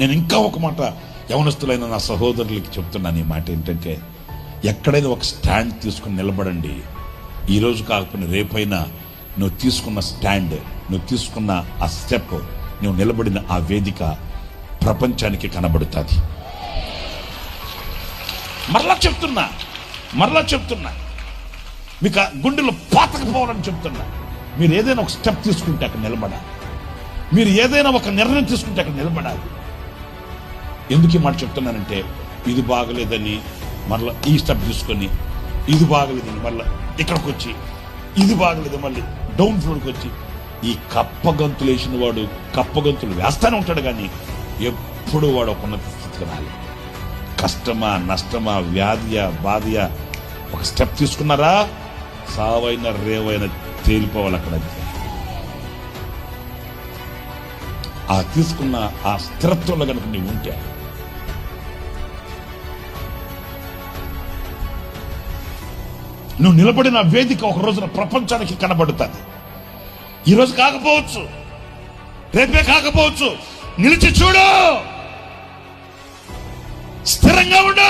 నేను ఇంకా ఒక మాట యవనస్తులైన నా సహోదరులకి చెప్తున్నాను. ఈ మాట ఏంటంటే, ఎక్కడైనా ఒక స్టాండ్ తీసుకుని నిలబడండి. ఈరోజు కాకపోయినా రేపైనా నువ్వు తీసుకున్న స్టాండ్, నువ్వు తీసుకున్న ఆ స్టెప్, నువ్వు నిలబడిన ఆ వేదిక ప్రపంచానికి కనబడుతుంది. మరలా చెప్తున్నా మీకు ఆ గుండెలో పాతకపోవాలని చెప్తున్నా. మీరు ఏదైనా ఒక స్టెప్ తీసుకుంటే అక్కడ నిలబడాలి. మీరు ఏదైనా ఒక నిర్ణయం తీసుకుంటే అక్కడ నిలబడాలి. ఎందుకు ఈ మాట చెప్తున్నానంటే, ఇది బాగలేదని మరలా ఈ స్టెప్ తీసుకొని, ఇది బాగలేదని మళ్ళీ ఇక్కడికి వచ్చి, ఇది బాగలేదు మళ్ళీ డౌన్ ఫ్లోర్కి వచ్చి, ఈ కప్పగంతులు వేసిన వాడు కప్పగంతులు వేస్తానే ఉంటాడు, కానీ ఎప్పుడు వాడు ఒక ఉన్నత స్థితికి రాలేదు. కష్టమా, నష్టమా, వ్యాధియా, బాధయా, ఒక స్టెప్ తీసుకున్నారా, సావైన రేవైన తేలిపోవాలి అక్కడ. ఆ తీసుకున్న ఆ స్థిరత్వంలో కనుక నీవు ఉంటే, నువ్వు నిలబడిన వేదిక ఒక రోజున ప్రపంచానికి కనబడుతుంది. ఈరోజు కాకపోవచ్చు, రేపే కాకపోవచ్చు, నిలిచి చూడు, స్థిరంగా ఉండు.